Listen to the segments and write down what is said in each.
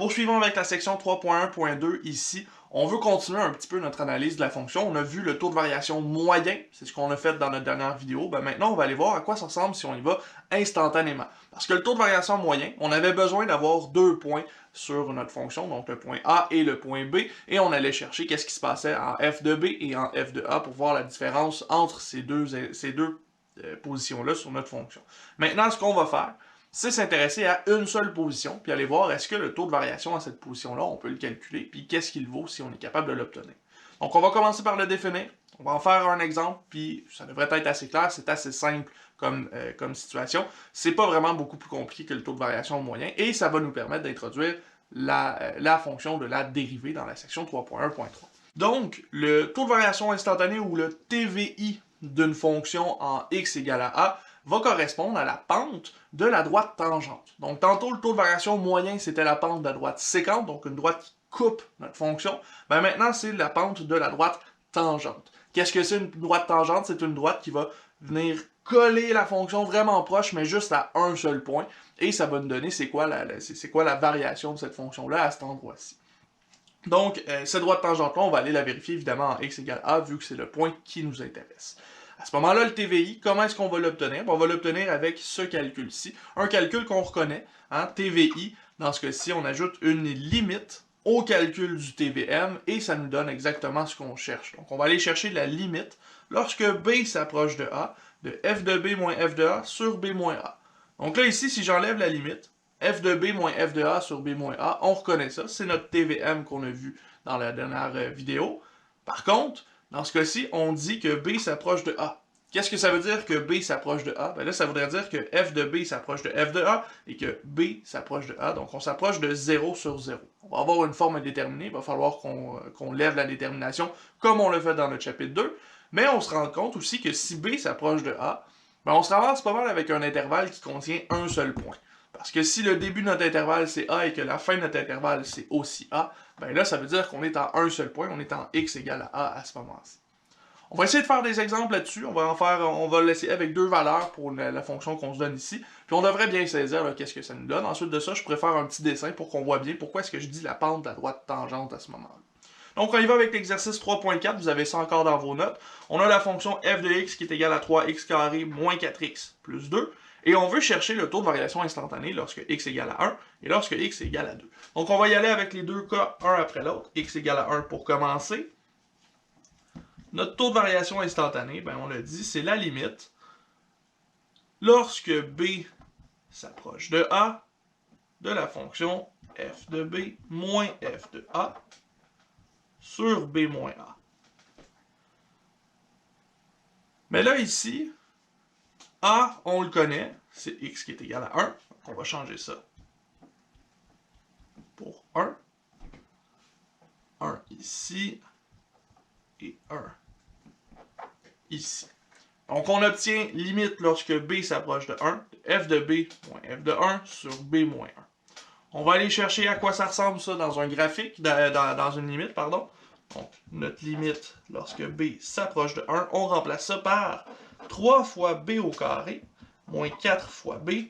Poursuivons avec la section 3.1.2 ici. On veut continuer un petit peu notre analyse de la fonction. On a vu le taux de variation moyen, c'est ce qu'on a fait dans notre dernière vidéo. Maintenant, on va aller voir à quoi ça ressemble si on y va instantanément. Parce que le taux de variation moyen, on avait besoin d'avoir deux points sur notre fonction, donc le point A et le point B, et on allait chercher qu'est-ce qui se passait en f de B et en f de A pour voir la différence entre ces deux positions-là sur notre fonction. Maintenant, ce qu'on va faire, c'est s'intéresser à une seule position, puis aller voir est-ce que le taux de variation à cette position-là, on peut le calculer, puis qu'est-ce qu'il vaut si on est capable de l'obtenir. Donc on va commencer par le définir, on va en faire un exemple, puis ça devrait être assez clair, c'est assez simple comme situation. C'est pas vraiment beaucoup plus compliqué que le taux de variation moyen, et ça va nous permettre d'introduire la fonction de la dérivée dans la section 3.1.3. Donc, le taux de variation instantané ou le TVI d'une fonction en x égale à a va correspondre à la pente de la droite tangente. Donc, tantôt, le taux de variation moyen, c'était la pente de la droite sécante, donc une droite qui coupe notre fonction. Maintenant, c'est la pente de la droite tangente. Qu'est-ce que c'est une droite tangente? C'est une droite qui va venir coller la fonction vraiment proche, mais juste à un seul point. Et ça va nous donner c'est quoi la variation de cette fonction-là à cet endroit-ci. Donc, cette droite tangente-là, on va aller la vérifier évidemment en x égale a, vu que c'est le point qui nous intéresse. À ce moment-là, le TVI, comment est-ce qu'on va l'obtenir? On va l'obtenir avec ce calcul-ci. Un calcul qu'on reconnaît, TVI, dans ce cas-ci, on ajoute une limite au calcul du TVM et ça nous donne exactement ce qu'on cherche. Donc, on va aller chercher la limite lorsque B s'approche de A, de f de B moins f de A sur B moins A. Donc là, ici, si j'enlève la limite, f de B moins f de A sur B moins A, on reconnaît ça. C'est notre TVM qu'on a vu dans la dernière vidéo. Par contre, dans ce cas-ci, on dit que B s'approche de A. Qu'est-ce que ça veut dire que B s'approche de A? Là, ça voudrait dire que f de B s'approche de f de A et que B s'approche de A. Donc, on s'approche de 0 sur 0. On va avoir une forme indéterminée. Il va falloir qu'on lève la détermination comme on l'a fait dans notre chapitre 2. Mais on se rend compte aussi que si B s'approche de A, on se ramasse pas mal avec un intervalle qui contient un seul point. Parce que si le début de notre intervalle c'est A et que la fin de notre intervalle c'est aussi A, là ça veut dire qu'on est en un seul point, on est en x égale à A à ce moment-ci. On va essayer de faire des exemples là-dessus, on va l'essayer avec deux valeurs pour la fonction qu'on se donne ici, puis on devrait bien saisir qu'est-ce que ça nous donne. Ensuite de ça, je pourrais faire un petit dessin pour qu'on voit bien pourquoi est-ce que je dis la pente de la droite tangente à ce moment-là. Donc on y va avec l'exercice 3.4, vous avez ça encore dans vos notes. On a la fonction f de x qui est égale à 3x carré moins 4x plus 2. Et on veut chercher le taux de variation instantanée lorsque x égale à 1 et lorsque x égale à 2. Donc on va y aller avec les deux cas, un après l'autre. X égale à 1 pour commencer. Notre taux de variation instantanée, on l'a dit, c'est la limite lorsque b s'approche de a de la fonction f de b moins f de a sur b moins a. Mais là, ici, a, on le connaît, c'est x qui est égal à 1. Donc, on va changer ça pour 1. 1 ici et 1 ici. Donc, on obtient limite lorsque b s'approche de 1, f de b moins f de 1 sur b moins 1. On va aller chercher à quoi ça ressemble ça dans un graphique, dans une limite, pardon. Donc, notre limite, lorsque b s'approche de 1, on remplace ça par 3 fois b au carré, moins 4 fois b,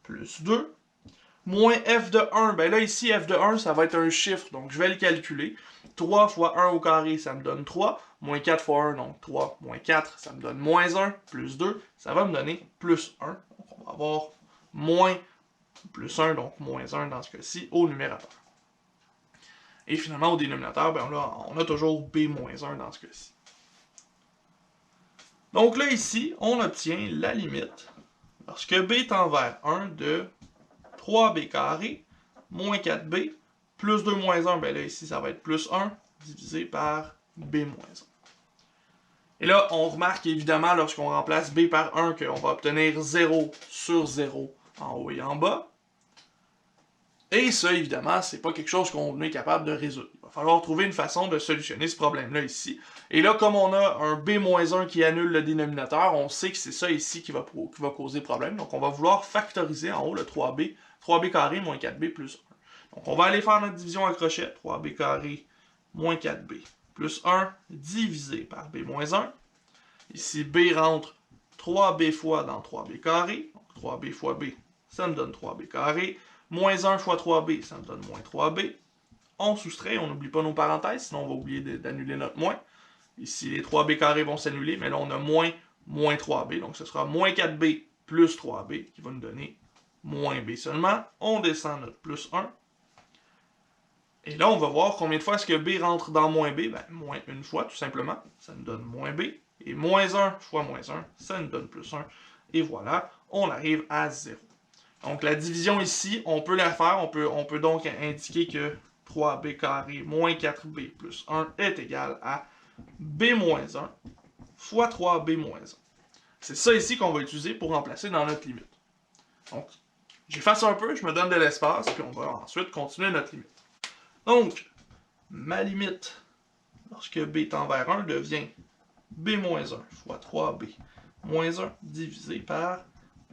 plus 2, moins f de 1. Là, ici, f de 1, ça va être un chiffre, donc je vais le calculer. 3 fois 1 au carré, ça me donne 3, moins 4 fois 1, donc 3, moins 4, ça me donne moins 1, plus 2, ça va me donner plus 1. Donc, on va avoir moins plus 1, donc moins 1 dans ce cas-ci, au numérateur. Et finalement, au dénominateur, on a toujours b-1 dans ce cas-ci. Donc là, ici, on obtient la limite, lorsque b tend vers 1, de 3b carré, moins 4b, plus 2 moins 1, là, ici, ça va être plus 1, divisé par b moins 1. Et là, on remarque évidemment, lorsqu'on remplace b par 1, qu'on va obtenir 0 sur 0 en haut et en bas. Et ça, évidemment, c'est pas quelque chose qu'on est capable de résoudre. Il va falloir trouver une façon de solutionner ce problème-là ici. Et là, comme on a un b-1 qui annule le dénominateur, on sait que c'est ça ici qui va causer problème. Donc, on va vouloir factoriser en haut le 3b, 3b carré moins 4b plus 1. Donc, on va aller faire notre division à crochet, 3b carré moins 4b plus 1 divisé par b moins 1. Ici, b rentre 3b fois dans 3b carré. Donc, 3b fois b, ça me donne 3b carré. Moins 1 fois 3b, ça me donne moins 3b. On soustrait, on n'oublie pas nos parenthèses, sinon on va oublier d'annuler notre moins. Ici, les 3b carrés vont s'annuler, mais là, on a moins 3b. Donc, ce sera moins 4b plus 3b qui va nous donner moins b seulement. On descend notre plus 1. Et là, on va voir combien de fois est-ce que b rentre dans moins b. Ben, moins une fois, tout simplement. Ça nous donne moins b. Et moins 1 fois moins 1, ça nous donne plus 1. Et voilà, on arrive à 0. Donc, la division ici, on peut la faire. On peut donc indiquer que 3b carré moins 4b plus 1 est égal à b moins 1 fois 3b moins 1. C'est ça ici qu'on va utiliser pour remplacer dans notre limite. Donc, j'efface un peu, je me donne de l'espace, puis on va ensuite continuer notre limite. Donc, ma limite, lorsque b tend vers 1, devient b moins 1 fois 3b moins 1 divisé par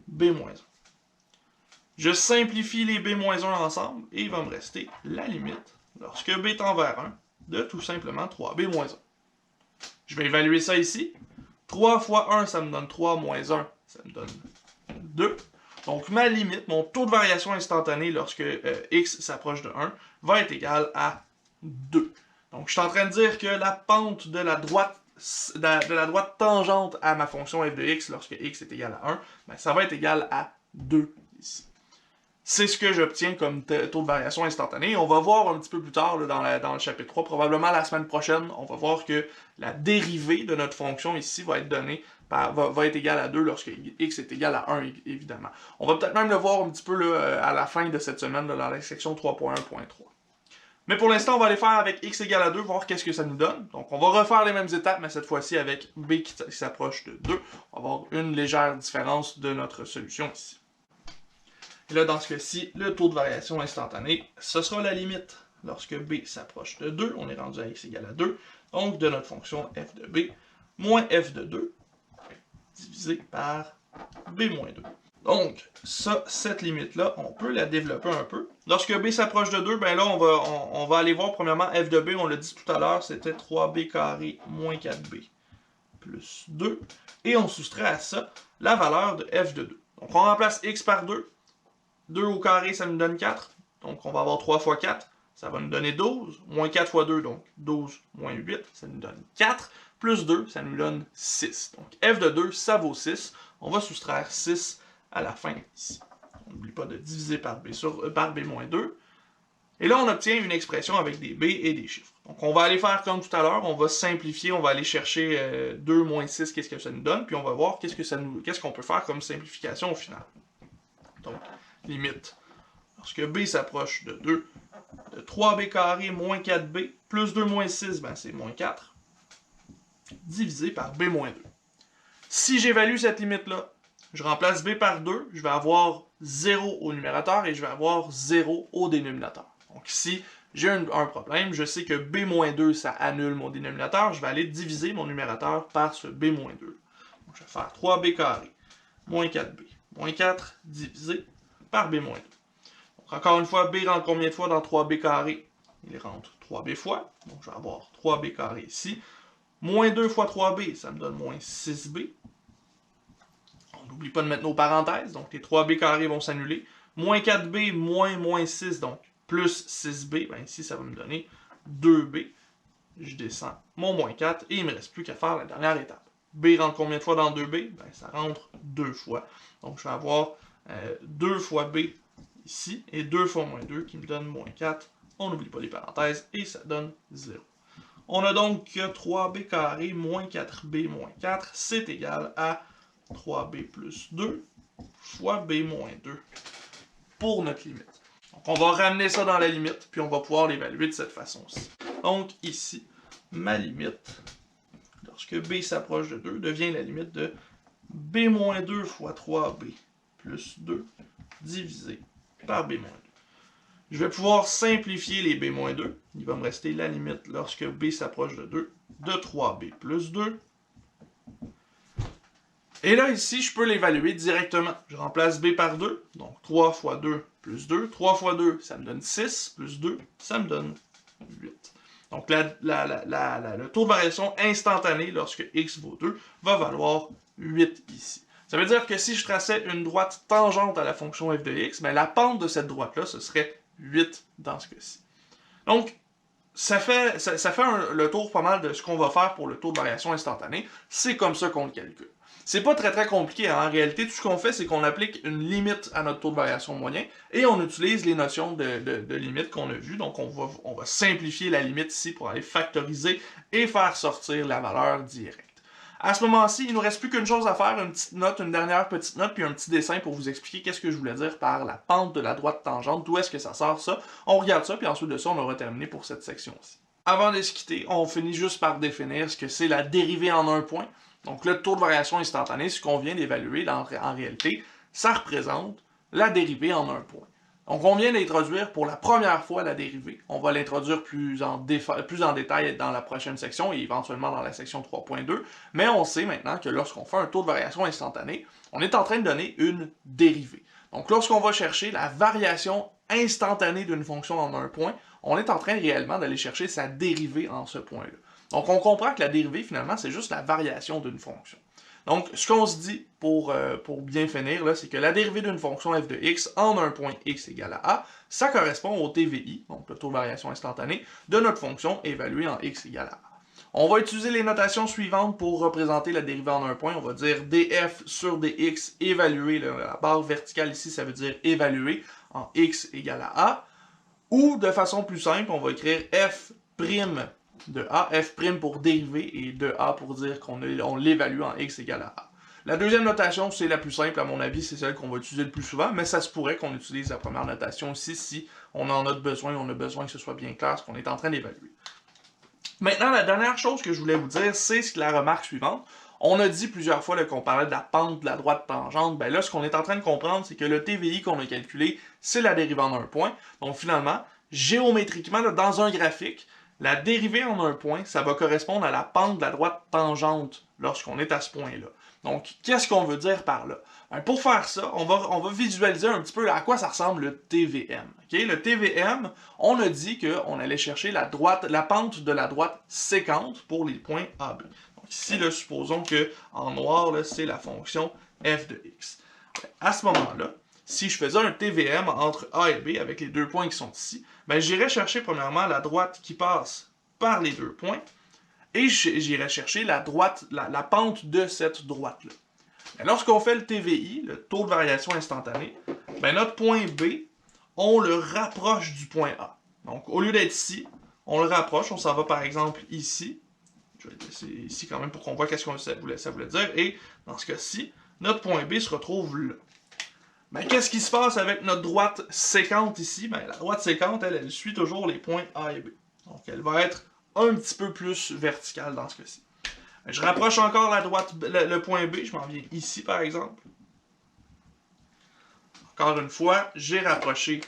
b moins 1. Je simplifie les b moins 1 ensemble, et il va me rester la limite, lorsque b tend vers 1, de tout simplement 3b moins 1. Je vais évaluer ça ici. 3 fois 1, ça me donne 3 moins 1, ça me donne 2. Donc, ma limite, mon taux de variation instantanée lorsque x s'approche de 1, va être égal à 2. Donc, je suis en train de dire que la pente de la droite tangente à ma fonction f de x lorsque x est égal à 1, ben, ça va être égal à 2 ici. C'est ce que j'obtiens comme taux de variation instantanée. On va voir un petit peu plus tard là, dans le chapitre 3, probablement la semaine prochaine, on va voir que la dérivée de notre fonction ici va être donnée va être égale à 2 lorsque x est égal à 1, évidemment. On va peut-être même le voir un petit peu là, à la fin de cette semaine là, dans la section 3.1.3. Mais pour l'instant, on va aller faire avec x égale à 2, voir qu'est-ce que ça nous donne. Donc, on va refaire les mêmes étapes, mais cette fois-ci avec b qui s'approche de 2. On va avoir une légère différence de notre solution ici. Et là, dans ce cas-ci, le taux de variation instantané, ce sera la limite. Lorsque b s'approche de 2, on est rendu à x égale à 2, donc de notre fonction f de b, moins f de 2, divisé par b moins 2. Donc, cette limite-là, on peut la développer un peu. Lorsque b s'approche de 2, ben là, on va aller voir premièrement f de b, on l'a dit tout à l'heure, c'était 3b carré moins 4b plus 2. Et on soustrait à ça la valeur de f de 2. Donc, on remplace x par 2. 2 au carré, ça nous donne 4. Donc, on va avoir 3 fois 4. Ça va nous donner 12. Moins 4 fois 2, donc 12 moins 8, ça nous donne 4. Plus 2, ça nous donne 6. Donc, f de 2, ça vaut 6. On va soustraire 6 à la fin ici. On n'oublie pas de diviser par b moins 2. Et là, on obtient une expression avec des b et des chiffres. Donc, on va aller faire comme tout à l'heure. On va simplifier. On va aller chercher 2 moins 6, qu'est-ce que ça nous donne. Puis, on va voir qu'est-ce qu'on peut faire comme simplification au final. Donc, limite. Lorsque b s'approche de 2, de 3b carré moins 4b, plus 2 moins 6, ben c'est moins 4, divisé par b moins 2. Si j'évalue cette limite-là, je remplace b par 2, je vais avoir 0 au numérateur et je vais avoir 0 au dénominateur. Donc ici, j'ai un problème, je sais que b moins 2, ça annule mon dénominateur, je vais aller diviser mon numérateur par ce b moins 2. Donc je vais faire 3b carré moins 4b, moins 4 divisé par b moins 2. Donc, encore une fois, b rentre combien de fois dans 3b carré? Il rentre 3b fois. Donc, je vais avoir 3b carré ici. Moins 2 fois 3b, ça me donne moins 6b. On n'oublie pas de mettre nos parenthèses. Donc, les 3b carrés vont s'annuler. Moins 4b moins 6, donc plus 6b. Ben, ici, ça va me donner 2b. Je descends mon moins 4 et il ne me reste plus qu'à faire la dernière étape. B rentre combien de fois dans 2b? Ben, ça rentre 2 fois. Donc, je vais avoir 2 fois b ici, et 2 fois moins 2 qui me donne moins 4. On n'oublie pas les parenthèses, et ça donne 0. On a donc que 3b carré moins 4b moins 4, c'est égal à 3b plus 2 fois b moins 2 pour notre limite. Donc on va ramener ça dans la limite, puis on va pouvoir l'évaluer de cette façon-ci. Donc ici, ma limite, lorsque b s'approche de 2, devient la limite de b moins 2 fois 3b plus 2 divisé par b moins 2. Je vais pouvoir simplifier les b moins 2. Il va me rester la limite lorsque b s'approche de 2 de 3b plus 2. Et là, ici, je peux l'évaluer directement. Je remplace b par 2, donc 3 fois 2 plus 2. 3 fois 2, ça me donne 6, plus 2, ça me donne 8. Donc, le taux de variation instantané lorsque x vaut 2 va valoir 8 ici. Ça veut dire que si je traçais une droite tangente à la fonction f de x, ben la pente de cette droite-là, ce serait 8 dans ce cas-ci. Donc, ça fait le tour pas mal de ce qu'on va faire pour le taux de variation instantanée. C'est comme ça qu'on le calcule. C'est pas très compliqué, hein. En réalité, tout ce qu'on fait, c'est qu'on applique une limite à notre taux de variation moyen et on utilise les notions de limite qu'on a vues. Donc, on va simplifier la limite ici pour aller factoriser et faire sortir la valeur directe. À ce moment-ci, il ne nous reste plus qu'une chose à faire, une petite note, une dernière petite note, puis un petit dessin pour vous expliquer qu'est-ce que je voulais dire par la pente de la droite tangente, d'où est-ce que ça sort ça. On regarde ça, puis ensuite de ça, on aura terminé pour cette section-ci. Avant de se quitter, on finit juste par définir ce que c'est la dérivée en un point. Donc le taux de variation instantanée, ce qu'on vient d'évaluer en réalité, ça représente la dérivée en un point. Donc on vient d'introduire pour la première fois la dérivée. On va l'introduire plus en détail dans la prochaine section et éventuellement dans la section 3.2. Mais on sait maintenant que lorsqu'on fait un taux de variation instantanée, on est en train de donner une dérivée. Donc lorsqu'on va chercher la variation instantanée d'une fonction en un point, on est en train réellement d'aller chercher sa dérivée en ce point-là. Donc on comprend que la dérivée, finalement, c'est juste la variation d'une fonction. Donc, ce qu'on se dit pour bien finir, c'est que la dérivée d'une fonction f de x en un point x égale à a, ça correspond au TVI, donc le taux de variation instantanée, de notre fonction évaluée en x égale à a. On va utiliser les notations suivantes pour représenter la dérivée en un point. On va dire df sur dx évalué, la barre verticale ici, ça veut dire évalué en x égale à a. Ou, de façon plus simple, on va écrire f' de a, f' pour dérivée et de a pour dire qu'on l'évalue en x égale à a. La deuxième notation, c'est la plus simple, à mon avis, c'est celle qu'on va utiliser le plus souvent, mais ça se pourrait qu'on utilise la première notation aussi si on en a besoin, on a besoin que ce soit bien clair ce qu'on est en train d'évaluer. Maintenant, la dernière chose que je voulais vous dire, c'est la remarque suivante. On a dit plusieurs fois qu'on parlait de la pente de la droite tangente. Ben là, ce qu'on est en train de comprendre, c'est que le TVI qu'on a calculé, c'est la dérivée en un point. Donc finalement, géométriquement, là, dans un graphique, la dérivée en un point, ça va correspondre à la pente de la droite tangente lorsqu'on est à ce point-là. Donc, qu'est-ce qu'on veut dire par là? Ben, pour faire ça, on va visualiser un petit peu à quoi ça ressemble le TVM. Okay? Le TVM, on a dit qu'on allait chercher la pente de la droite séquente pour les points AB. Donc ici, là, supposons que en noir, c'est la fonction f de x. À ce moment-là, si je faisais un TVM entre A et B avec les deux points qui sont ici, ben j'irais chercher premièrement la droite qui passe par les deux points et j'irais chercher la pente de cette droite-là. Lorsqu'on fait le TVI, le taux de variation instantanée, ben notre point B, on le rapproche du point A. Donc au lieu d'être ici, on le rapproche, on s'en va par exemple ici. Je vais laisser ici quand même pour qu'on voit qu'est-ce que ça voulait dire. Et dans ce cas-ci, notre point B se retrouve là. Ben, qu'est-ce qui se passe avec notre droite séquente ici? Ben, la droite séquente, elle suit toujours les points A et B. Donc, elle va être un petit peu plus verticale dans ce cas-ci. Ben, je rapproche encore le point B, je m'en viens ici par exemple. Encore une fois, j'ai rapproché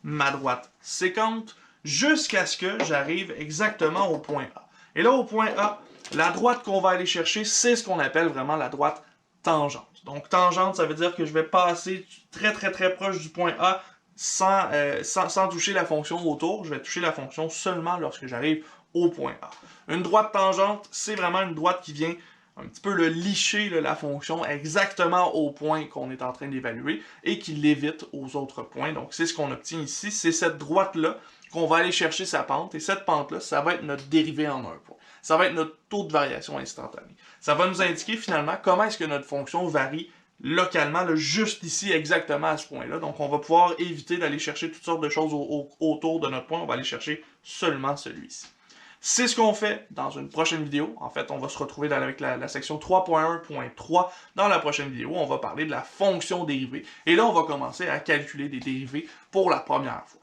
ma droite séquente jusqu'à ce que j'arrive exactement au point A. Et là, au point A, la droite qu'on va aller chercher, c'est ce qu'on appelle vraiment la droite tangente. Donc tangente, ça veut dire que je vais passer très proche du point A sans toucher la fonction autour. Je vais toucher la fonction seulement lorsque j'arrive au point A. Une droite tangente, c'est vraiment une droite qui vient un petit peu licher la fonction exactement au point qu'on est en train d'évaluer et qui l'évite aux autres points. Donc c'est ce qu'on obtient ici, c'est cette droite-là qu'on va aller chercher sa pente, et cette pente-là, ça va être notre dérivée en un point. Ça va être notre taux de variation instantanée. Ça va nous indiquer finalement comment est-ce que notre fonction varie localement, juste ici, exactement à ce point-là. Donc on va pouvoir éviter d'aller chercher toutes sortes de choses autour de notre point, on va aller chercher seulement celui-ci. C'est ce qu'on fait dans une prochaine vidéo. En fait, on va se retrouver avec la section 3.1.3 dans la prochaine vidéo. On va parler de la fonction dérivée. Et là, on va commencer à calculer des dérivées pour la première fois.